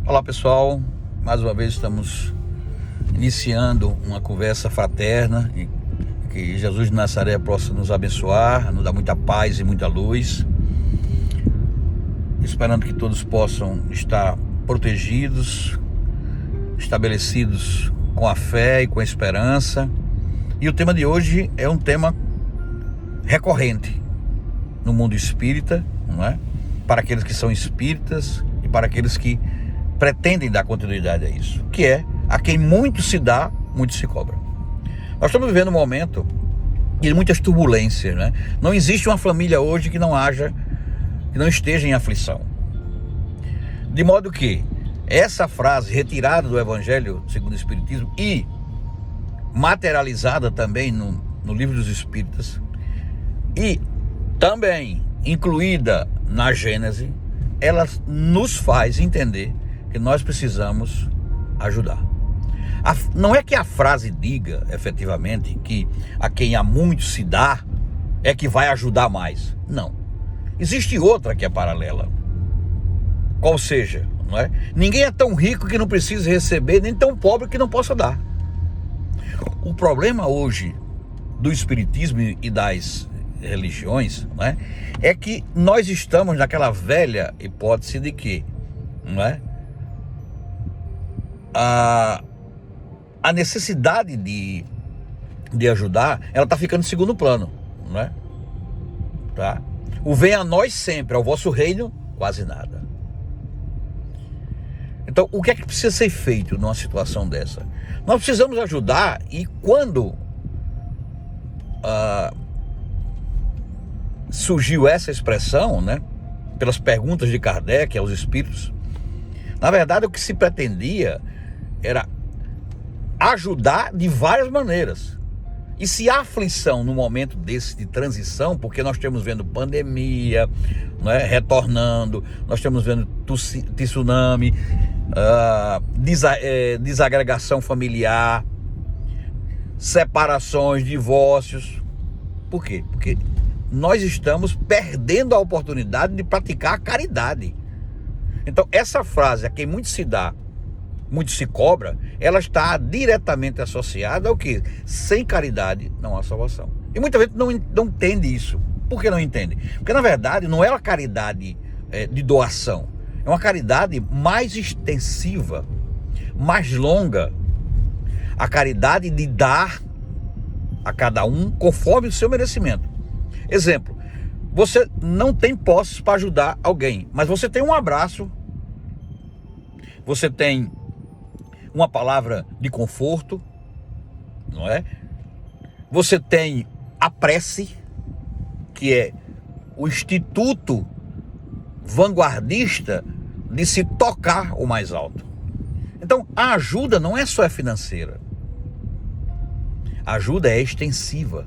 Olá pessoal, mais uma vez estamos iniciando uma conversa fraterna e que Jesus de Nazaré possa nos abençoar, nos dar muita paz e muita luz, esperando que todos possam estar protegidos, estabelecidos com a fé e com a esperança. E o tema de hoje é um tema recorrente no mundo espírita, não é? Para aqueles que são espíritas e para aqueles que pretendem dar continuidade a isso, que é: a quem muito se dá, muito se cobra. Nós estamos vivendo um momento de muitas turbulências, né? Não existe uma família hoje que não esteja em aflição. De modo que essa frase retirada do Evangelho segundo o Espiritismo e materializada também no Livro dos Espíritos e também incluída na Gênese, ela nos faz entender que nós precisamos ajudar. Não é que a frase diga efetivamente que a quem há muito se dá é que vai ajudar mais. Não. Existe outra que é paralela. Qual seja, não é? Ninguém é tão rico que não precise receber, nem tão pobre que não possa dar. O problema hoje do espiritismo e das religiões, não é que nós estamos naquela velha hipótese de que, não é, a necessidade de ajudar, ela está ficando em segundo plano, não é? Tá? O venha a nós sempre, ao vosso reino, quase nada. Então, o que é que precisa ser feito numa situação dessa? Nós precisamos ajudar, e quando surgiu essa expressão, né, pelas perguntas de Kardec aos espíritos, na verdade o que se pretendia era ajudar de várias maneiras. E se há aflição no momento desse de transição, porque nós estamos vendo pandemia, né, retornando, nós estamos vendo tsunami, desagregação familiar, separações, divórcios. Por quê? Porque nós estamos perdendo a oportunidade de praticar a caridade. Então essa frase, a quem muito se dá, muito se cobra, ela está diretamente associada ao que? Sem caridade não há salvação. E muita gente não entende isso. Por que não entende? Porque na verdade não é uma caridade de doação, é uma caridade mais extensiva, mais longa. A caridade de dar a cada um conforme o seu merecimento. Exemplo: você não tem posses para ajudar alguém, mas você tem um abraço, você tem uma palavra de conforto, não é? Você tem a prece, que é o instituto vanguardista de se tocar o mais alto. Então a ajuda não é só financeira, a ajuda é extensiva,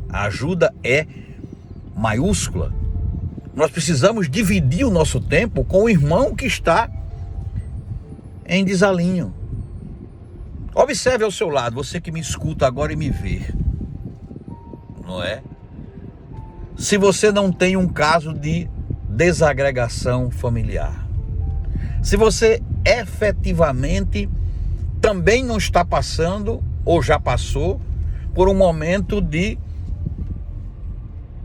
a ajuda é maiúscula. Nós precisamos dividir o nosso tempo com o irmão que está em desalinho. Observe ao seu lado, você que me escuta agora e me vê, não é? Se você não tem um caso de desagregação familiar, se você efetivamente também não está passando ou já passou por um momento de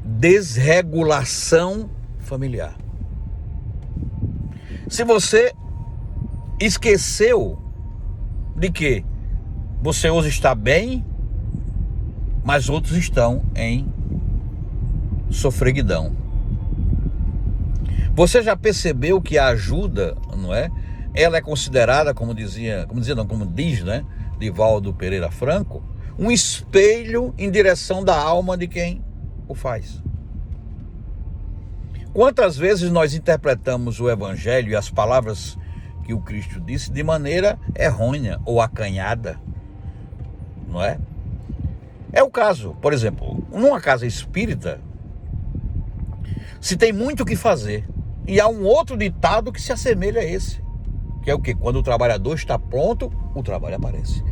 desregulação familiar, se você esqueceu de que você hoje está bem, mas outros estão em sofreguidão. Você já percebeu que a ajuda, não é? Ela é considerada, como diz, né, Divaldo Pereira Franco, um espelho em direção da alma de quem o faz. Quantas vezes nós interpretamos o Evangelho e as palavras que o Cristo disse de maneira errônea ou acanhada, não é? É o caso, por exemplo, numa casa espírita, se tem muito o que fazer, e há um outro ditado que se assemelha a esse, que é o quê? Quando o trabalhador está pronto, o trabalho aparece.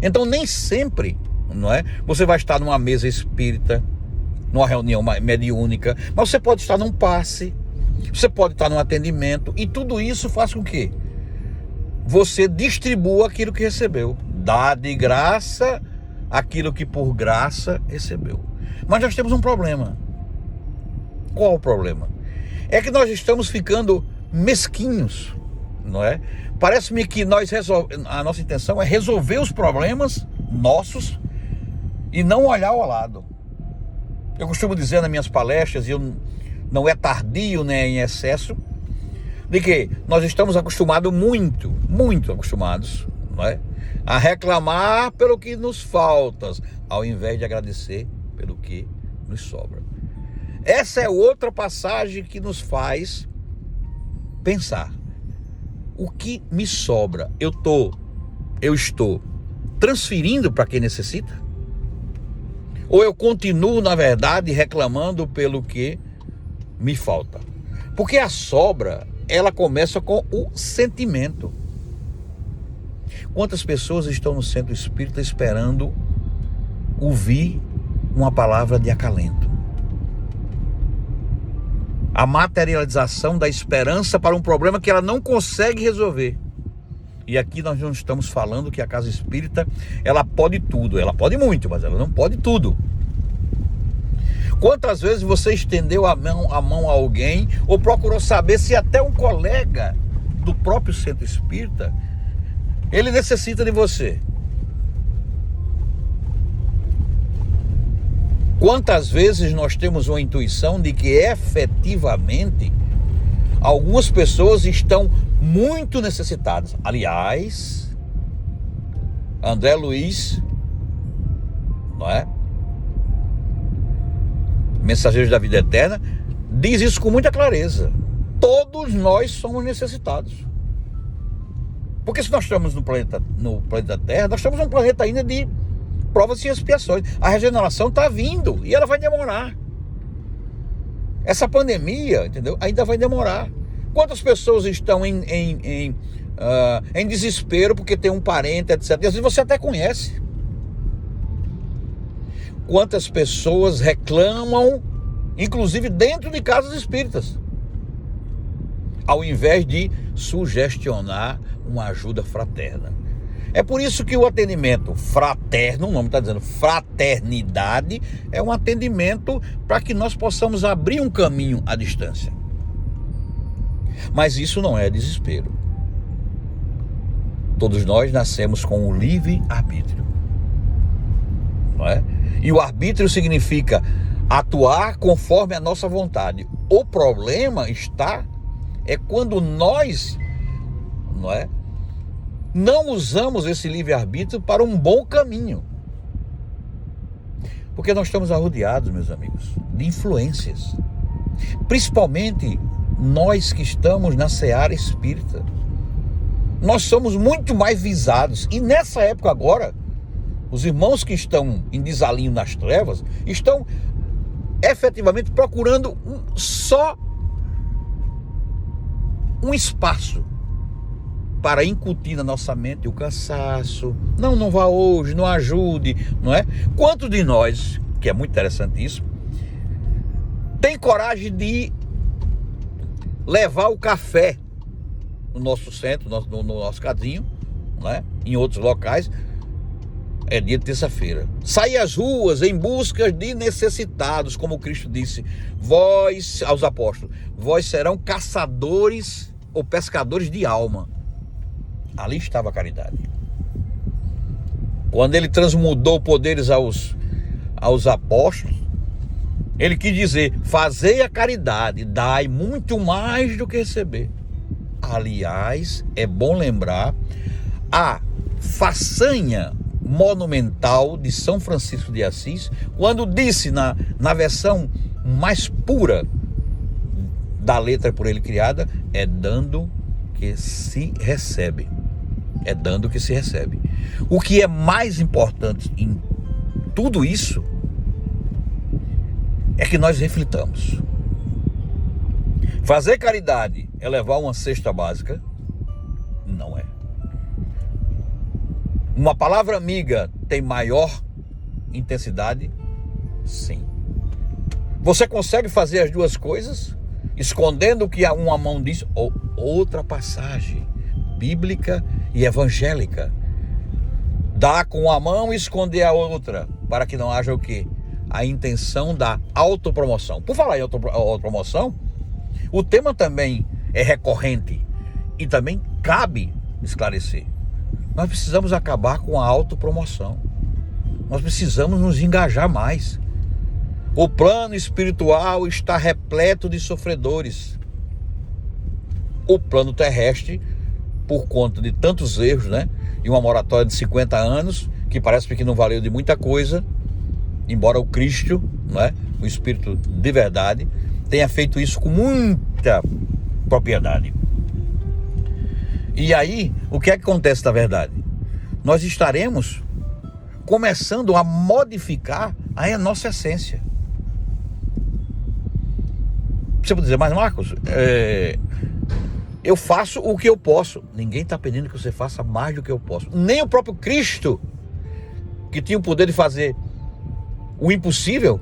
Então nem sempre, não é? Você vai estar numa mesa espírita, numa reunião mediúnica, mas você pode estar num passe, você pode estar num atendimento, e tudo isso faz com que você distribua aquilo que recebeu. Dá de graça aquilo que por graça recebeu. Mas nós temos um problema. Qual o problema? É que nós estamos ficando mesquinhos, não é? Parece-me que a nossa intenção é resolver os problemas nossos e não olhar ao lado. Eu costumo dizer nas minhas palestras, e não é tardio nem em excesso, de que nós estamos acostumados, muito acostumados, não é? A reclamar pelo que nos falta, ao invés de agradecer pelo que nos sobra. Essa é outra passagem que nos faz pensar. O que me sobra? Eu estou transferindo para quem necessita? Ou eu continuo, na verdade, reclamando pelo que me falta? Porque a sobra, ela começa com o sentimento. Quantas pessoas estão no centro espírita esperando ouvir uma palavra de acalento? A materialização da esperança para um problema que ela não consegue resolver. E aqui nós não estamos falando que a casa espírita, ela pode tudo. Ela pode muito, mas ela não pode tudo. Quantas vezes você estendeu a mão a alguém ou procurou saber se até um colega do próprio centro espírita, ele necessita de você? Quantas vezes nós temos uma intuição de que efetivamente algumas pessoas estão muito necessitadas? Aliás, André Luiz, não é? Mensageiros da Vida Eterna, diz isso com muita clareza. Todos nós somos necessitados. Porque se nós estamos no planeta Terra, nós estamos num planeta ainda de provas e expiações. A regeneração está vindo e ela vai demorar. Essa pandemia, entendeu? Ainda vai demorar. Quantas pessoas estão em desespero porque tem um parente, etc. E às vezes você até conhece. Quantas pessoas reclamam, inclusive dentro de casas espíritas, ao invés de sugestionar uma ajuda fraterna. É por isso que o atendimento fraterno, o nome está dizendo fraternidade, é um atendimento para que nós possamos abrir um caminho à distância. Mas isso não é desespero. Todos nós nascemos com o livre-arbítrio, não é? E o arbítrio significa atuar conforme a nossa vontade. O problema é quando nós, não é, não usamos esse livre-arbítrio para um bom caminho. Porque nós estamos arrodeados, meus amigos, de influências. Principalmente nós que estamos na seara espírita. Nós somos muito mais visados. E nessa época agora, os irmãos que estão em desalinho nas trevas estão efetivamente procurando só um espaço para incutir na nossa mente o cansaço. Não vá hoje, não ajude, não é? Quantos de nós, que é muito interessante isso, tem coragem de levar o café no nosso centro, no nosso cadinho, não é? Em outros locais? É dia de terça-feira. Sair às ruas em busca de necessitados, como Cristo disse, vós, aos apóstolos, vós serão caçadores ou pescadores de alma. Ali estava a caridade. Quando ele transmudou poderes aos apóstolos, ele quis dizer, fazei a caridade, dai muito mais do que receber. Aliás, é bom lembrar a façanha monumental de São Francisco de Assis, quando disse na versão mais pura da letra por ele criada, é dando que se recebe. É dando que se recebe. O que é mais importante em tudo isso é que nós reflitamos. Fazer caridade é levar uma cesta básica? Não é. Uma palavra amiga tem maior intensidade? Sim. Você consegue fazer as duas coisas? Escondendo o que uma mão diz? Ou outra passagem bíblica e evangélica. Dar com a mão e esconder a outra, para que não haja o quê? A intenção da autopromoção. Por falar em autopromoção, o tema também é recorrente e também cabe esclarecer. Nós precisamos acabar com a autopromoção. Nós precisamos nos engajar mais. O plano espiritual está repleto de sofredores. O plano terrestre, por conta de tantos erros, né? E uma moratória de 50 anos, que parece que não valeu de muita coisa, embora o Cristo, né, o Espírito de verdade, tenha feito isso com muita propriedade. E aí, o que é que acontece na verdade? Nós estaremos começando a modificar a nossa essência. Você pode dizer, mas Marcos, eu faço o que eu posso. Ninguém está pedindo que você faça mais do que eu posso. Nem o próprio Cristo, que tinha o poder de fazer o impossível,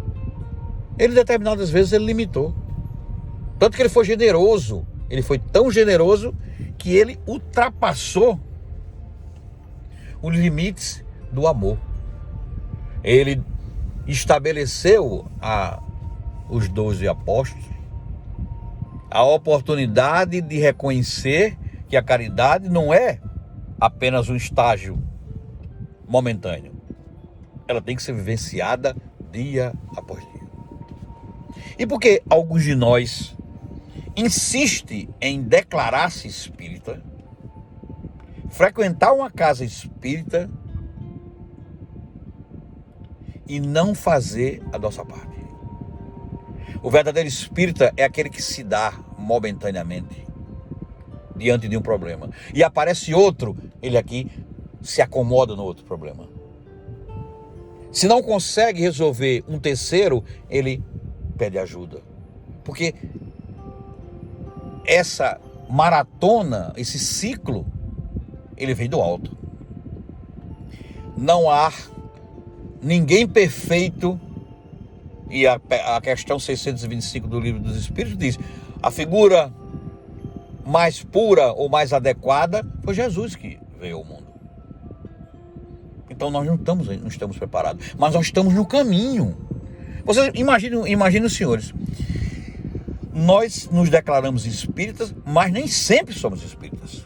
ele determinadas vezes ele limitou. Tanto que ele foi generoso. Ele foi tão generoso que ele ultrapassou os limites do amor. Ele estabeleceu os 12 apóstolos a oportunidade de reconhecer que a caridade não é apenas um estágio momentâneo. Ela tem que ser vivenciada dia após dia. E por que alguns de nós insistem em declarar-se espírita, frequentar uma casa espírita e não fazer a nossa parte? O verdadeiro espírita é aquele que se dá momentaneamente diante de um problema. E aparece outro, ele aqui se acomoda no outro problema. Se não consegue resolver um terceiro, ele pede ajuda. Porque essa maratona, esse ciclo, ele vem do alto. Não há ninguém perfeito. E a questão 625 do Livro dos Espíritos diz: a figura mais pura ou mais adequada foi Jesus que veio ao mundo. Então nós não estamos preparados, mas nós estamos no caminho. Vocês imaginem, senhores, nós nos declaramos espíritas, mas nem sempre somos espíritas.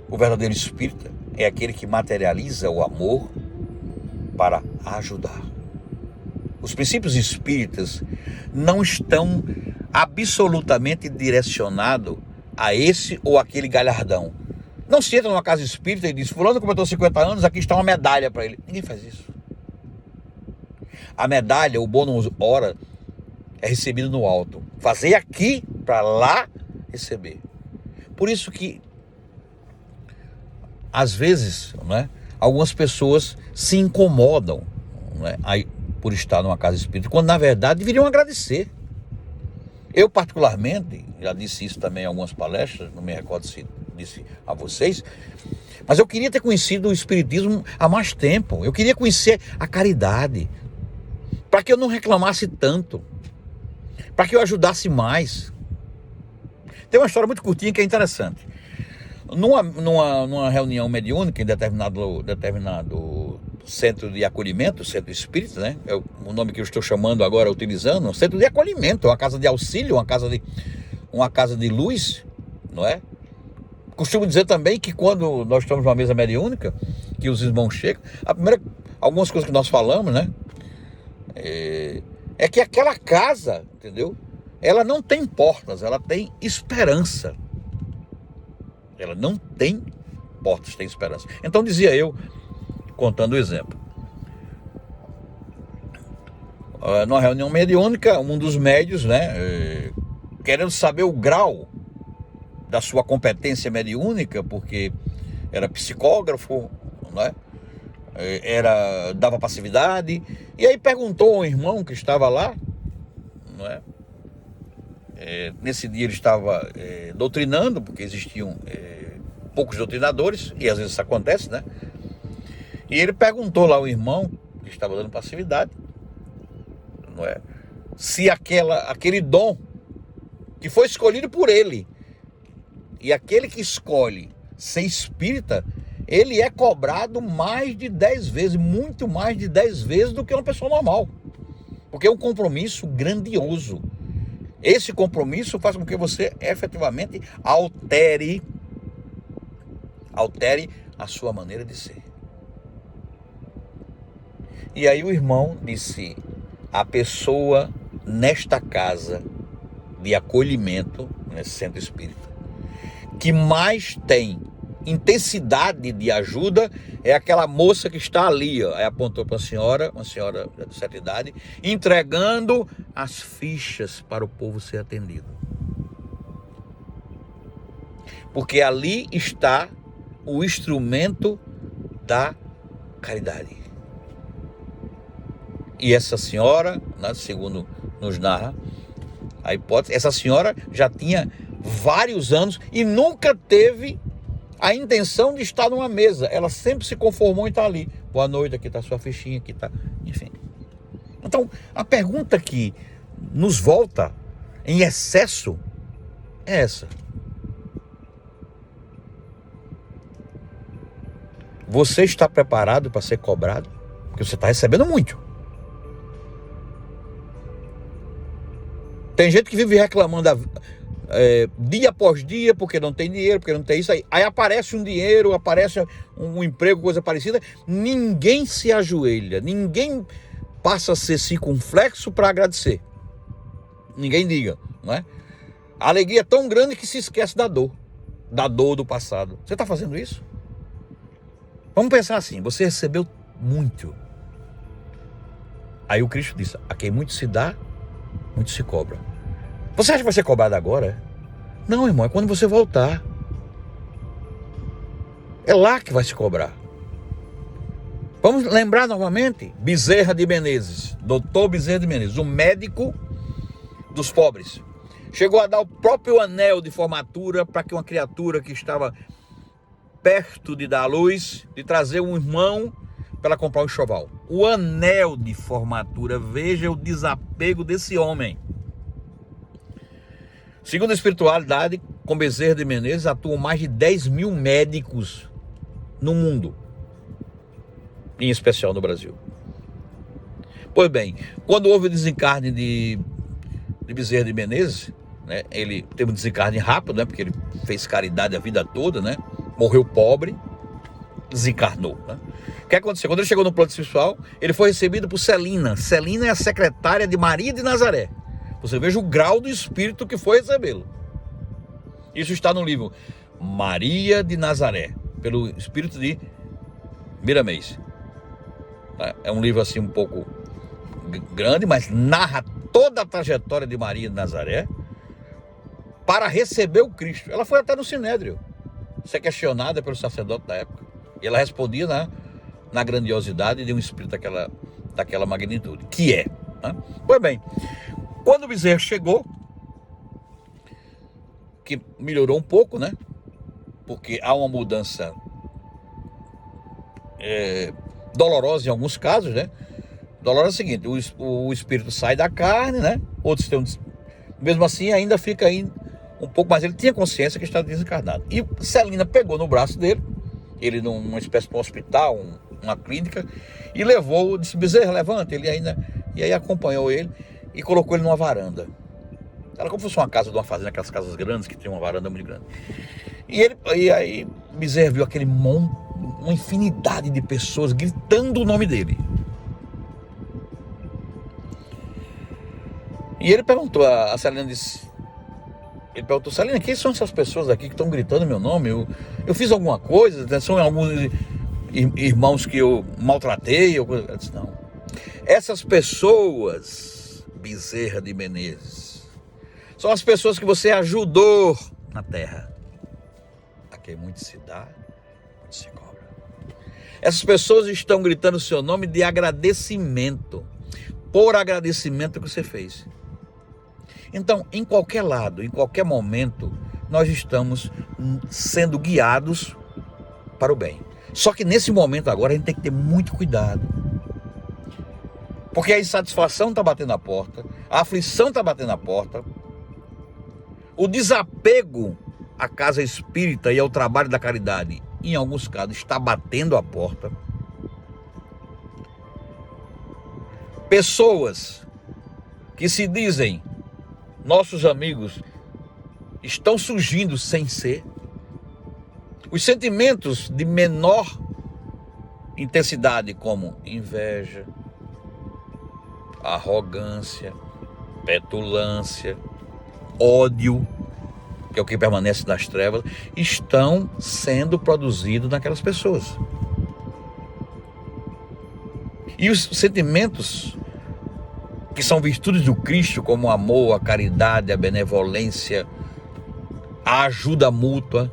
O verdadeiro espírita é aquele que materializa o amor para ajudar. Os princípios espíritas não estão absolutamente direcionados a esse ou aquele galhardão. Não se entra numa casa espírita e diz: fulano completou 50 anos, aqui está uma medalha para ele. Ninguém faz isso. A medalha, o bônus hora, é recebido no alto. Fazer aqui para lá receber. Por isso que às vezes, né, algumas pessoas se incomodam, né, por estar numa casa espírita, quando na verdade deveriam agradecer. Eu particularmente, já disse isso também em algumas palestras, não me recordo se disse a vocês, mas eu queria ter conhecido o espiritismo há mais tempo. Eu queria conhecer a caridade, para que eu não reclamasse tanto, para que eu ajudasse mais. Tem uma história muito curtinha que é interessante. Numa reunião mediúnica em determinado centro de acolhimento, centro espírita, né? É o nome que eu estou chamando agora, utilizando, um centro de acolhimento, uma casa de auxílio, uma casa de luz, não é? Costumo dizer também que quando nós estamos numa mesa mediúnica, que os irmãos chegam, algumas coisas que nós falamos, né? É que aquela casa, entendeu? Ela não tem portas, ela tem esperança. Ela não tem portas, tem esperança. Então dizia eu, contando o exemplo, numa reunião mediúnica, um dos médios, né, querendo saber o grau da sua competência mediúnica, porque era psicógrafo, né, dava passividade, e aí perguntou ao irmão que estava lá, não é? Nesse dia ele estava doutrinando, porque existiam poucos doutrinadores, e às vezes isso acontece, né? E ele perguntou lá ao irmão que estava dando passividade, não é? Se aquele dom que foi escolhido por ele E aquele que escolhe ser espírita, ele é cobrado mais de 10 vezes, muito mais de 10 vezes do que uma pessoa normal. Porque é um compromisso grandioso. Esse compromisso faz com que você efetivamente altere a sua maneira de ser. E aí o irmão disse: a pessoa nesta casa de acolhimento, nesse centro espírita, que mais tem intensidade de ajuda é aquela moça que está ali, ó. Aí apontou para uma senhora de certa idade, entregando as fichas para o povo ser atendido. Porque ali está o instrumento da caridade. E essa senhora, né, segundo nos narra a hipótese, essa senhora já tinha vários anos e nunca teve a intenção de estar numa mesa. Ela sempre se conformou em estar ali. Boa noite, aqui está a sua fichinha, aqui está... Enfim. Então, a pergunta que nos volta em excesso é essa. Você está preparado para ser cobrado? Porque você está recebendo muito. Tem gente que vive reclamando dia após dia, porque não tem dinheiro, porque não tem isso aí. Aí aparece um dinheiro, aparece um emprego, coisa parecida. Ninguém se ajoelha, ninguém passa a ser circunflexo para agradecer. Ninguém diga, não é? A alegria é tão grande que se esquece da dor do passado. Você está fazendo isso? Vamos pensar assim, você recebeu muito. Aí o Cristo disse: a quem muito se dá, muito se cobra. Você acha que vai ser cobrado agora? Não, irmão, é quando você voltar. É lá que vai se cobrar. Vamos lembrar novamente, Bezerra de Menezes, doutor Bezerra de Menezes, o médico dos pobres. Chegou a dar o próprio anel de formatura para que uma criatura que estava perto de dar à luz, de trazer um irmão para ela comprar um enxoval. O anel de formatura, veja o desapego desse homem. Segundo a espiritualidade, com Bezerra de Menezes atuam mais de 10 mil médicos no mundo, em especial no Brasil. Pois bem, quando houve o desencarne de Bezerra de Menezes, né, ele teve um desencarne rápido, né, porque ele fez caridade a vida toda, né, morreu pobre, desencarnou. Né. O que aconteceu? Quando ele chegou no plano espiritual, ele foi recebido por Celina. Celina é a secretária de Maria de Nazaré. Você veja o grau do espírito que foi recebê-lo. Isso está no livro Maria de Nazaré, pelo espírito de Miramês. É um livro assim um pouco grande, mas narra toda a trajetória de Maria de Nazaré para receber o Cristo. Ela foi até no Sinédrio ser questionada pelo sacerdote da época. E ela respondia na grandiosidade de um espírito daquela magnitude, que é. Né? Pois bem, quando o Bezerra chegou, que melhorou um pouco, né? Porque há uma mudança dolorosa em alguns casos, né? Dolorosa é o seguinte: o espírito sai da carne, né? Outros têm mesmo assim ainda fica aí um pouco, mas ele tinha consciência que estava desencarnado. E Celina pegou no braço dele, ele numa espécie de um hospital, uma clínica, e levou, disse: Bezerra, levanta. Ele ainda, e aí acompanhou ele e colocou ele numa varanda. Era como se fosse uma casa de uma fazenda, aquelas casas grandes que tem uma varanda muito grande. E aí Bezerra viu aquele uma infinidade de pessoas gritando o nome dele. E ele perguntou, a Celina disse, ele perguntou: Celina, quem são essas pessoas aqui que estão gritando meu nome? Eu fiz alguma coisa? São alguns irmãos que eu maltratei? Eu disse: não. Essas pessoas, Bezerra de Menezes, são as pessoas que você ajudou na terra. A quem muito se dá, muito se cobra. Essas pessoas estão gritando o seu nome de agradecimento, por agradecimento que você fez. Então, em qualquer lado, em qualquer momento, nós estamos sendo guiados para o bem. Só que nesse momento agora a gente tem que ter muito cuidado. Porque a insatisfação está batendo na porta, a aflição está batendo na porta, o desapego a casa espírita e ao trabalho da caridade, em alguns casos, está batendo a porta. Pessoas que se dizem nossos amigos estão surgindo sem ser. Os sentimentos de menor intensidade, como inveja, arrogância, petulância, ódio, que é o que permanece nas trevas, estão sendo produzidos naquelas pessoas. E os sentimentos que são virtudes do Cristo, como o amor, a caridade, a benevolência, a ajuda mútua,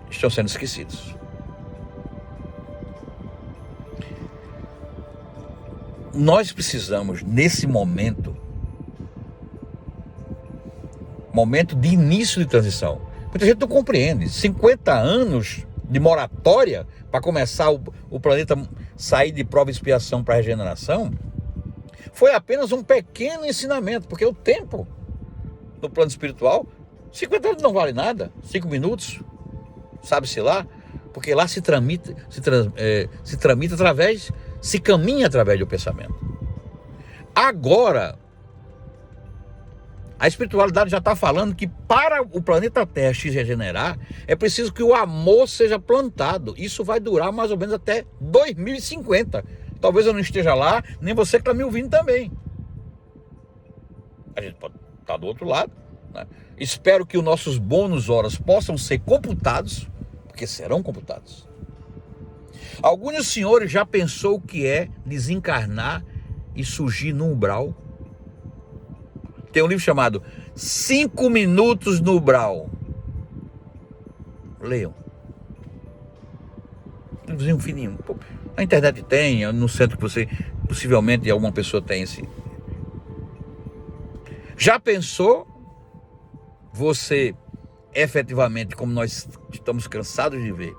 estão sendo esquecidos. Nós precisamos, nesse momento de início de transição, muita gente não compreende, 50 anos de moratória para começar o planeta sair de prova e expiação para regeneração, foi apenas um pequeno ensinamento, porque o tempo no plano espiritual, 50 anos não vale nada, 5 minutos, sabe-se lá, porque lá se caminha através do pensamento. Agora, a espiritualidade já está falando que para o planeta Terra se regenerar, é preciso que o amor seja plantado. Isso vai durar mais ou menos até 2050. Talvez eu não esteja lá, nem você que está me ouvindo também. A gente pode estar do outro lado, né? Espero que os nossos bônus horas possam ser computados, porque serão computados. Alguns dos senhores já pensou o que é desencarnar e surgir no umbral? Tem um livro chamado 5 Minutos no Umbral. Leiam. Um livrozinho fininho. Na internet tem, no centro que você, possivelmente alguma pessoa tem esse. Já pensou você efetivamente, como nós estamos cansados de ver,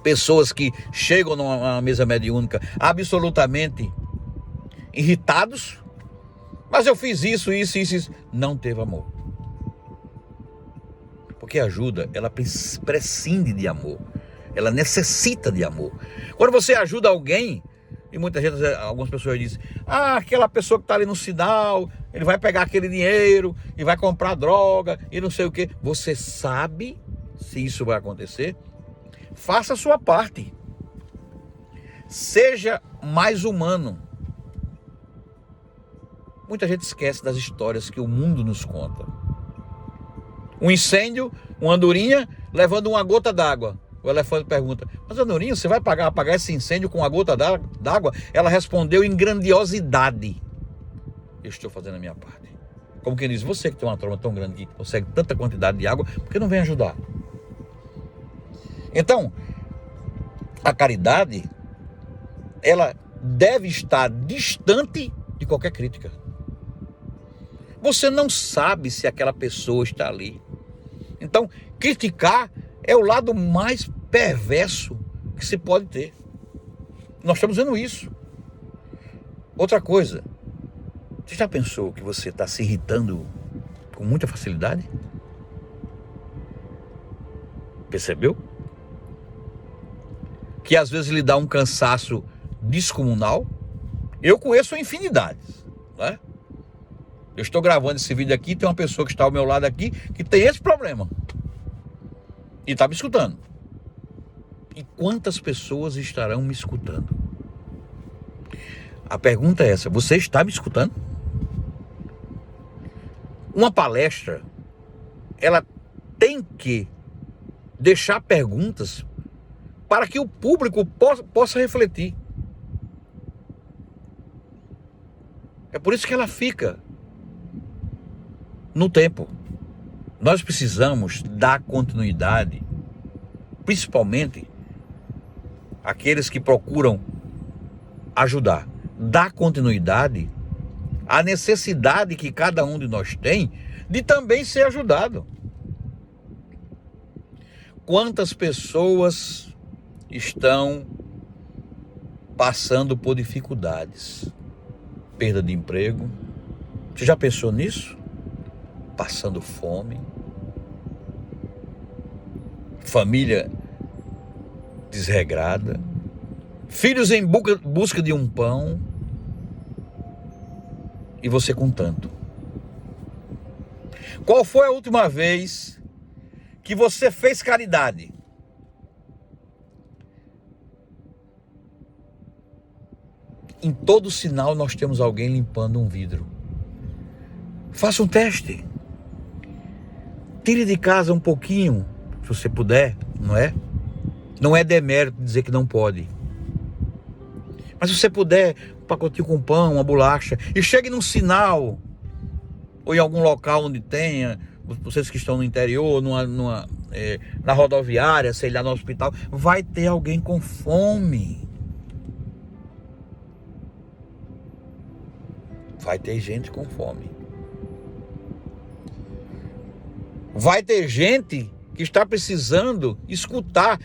pessoas que chegam numa mesa mediúnica absolutamente irritados? Mas eu fiz isso. Não teve amor. Porque a ajuda, ela prescinde de amor. Ela necessita de amor. Quando você ajuda alguém, e muita gente, algumas pessoas dizem, aquela pessoa que está ali no sinal, ele vai pegar aquele dinheiro e vai comprar droga e não sei o quê. Você sabe se isso vai acontecer? Faça a sua parte. Seja mais humano. Muita gente esquece das histórias que o mundo nos conta. Um incêndio, uma andorinha levando uma gota d'água. O elefante pergunta, mas andorinha, você vai apagar esse incêndio com uma gota d'água? Ela respondeu em grandiosidade. Eu estou fazendo a minha parte. Como quem diz, você que tem uma tromba tão grande que consegue tanta quantidade de água, por que não vem ajudar? Então, a caridade, ela deve estar distante de qualquer crítica. Você não sabe se aquela pessoa está ali. Então, criticar é o lado mais perverso que se pode ter. Nós estamos vendo isso. Outra coisa, você já pensou que você está se irritando com muita facilidade? Percebeu? Que às vezes lhe dá um cansaço descomunal. Eu conheço infinidades, né? Eu estou gravando esse vídeo aqui, tem uma pessoa que está ao meu lado aqui que tem esse problema. E está me escutando. E quantas pessoas estarão me escutando? A pergunta é essa, você está me escutando? Uma palestra, ela tem que deixar perguntas para que o público possa refletir. É por isso que ela fica no tempo. Nós precisamos dar continuidade, principalmente aqueles que procuram ajudar. Dar continuidade à necessidade que cada um de nós tem de também ser ajudado. Quantas pessoas estão passando por dificuldades? Perda de emprego. Você já pensou nisso? passando fome, família desregrada, filhos em busca de um pão, e você com tanto. Qual foi a última vez que você fez caridade? Em todo sinal nós temos alguém limpando um vidro. Faça um teste. Tire de casa um pouquinho, se você puder, não é? Não é demérito dizer que não pode. Mas se você puder, um pacotinho com pão, uma bolacha, e chegue num sinal, ou em algum local onde tenha, vocês que estão no interior, na rodoviária, sei lá, no hospital, vai ter alguém com fome. Vai ter gente com fome. Vai ter gente que está precisando escutar.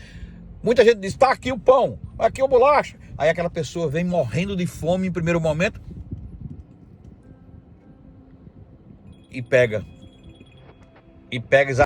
Muita gente diz, tá aqui o pão, aqui a bolacha. Aí aquela pessoa vem morrendo de fome em primeiro momento e pega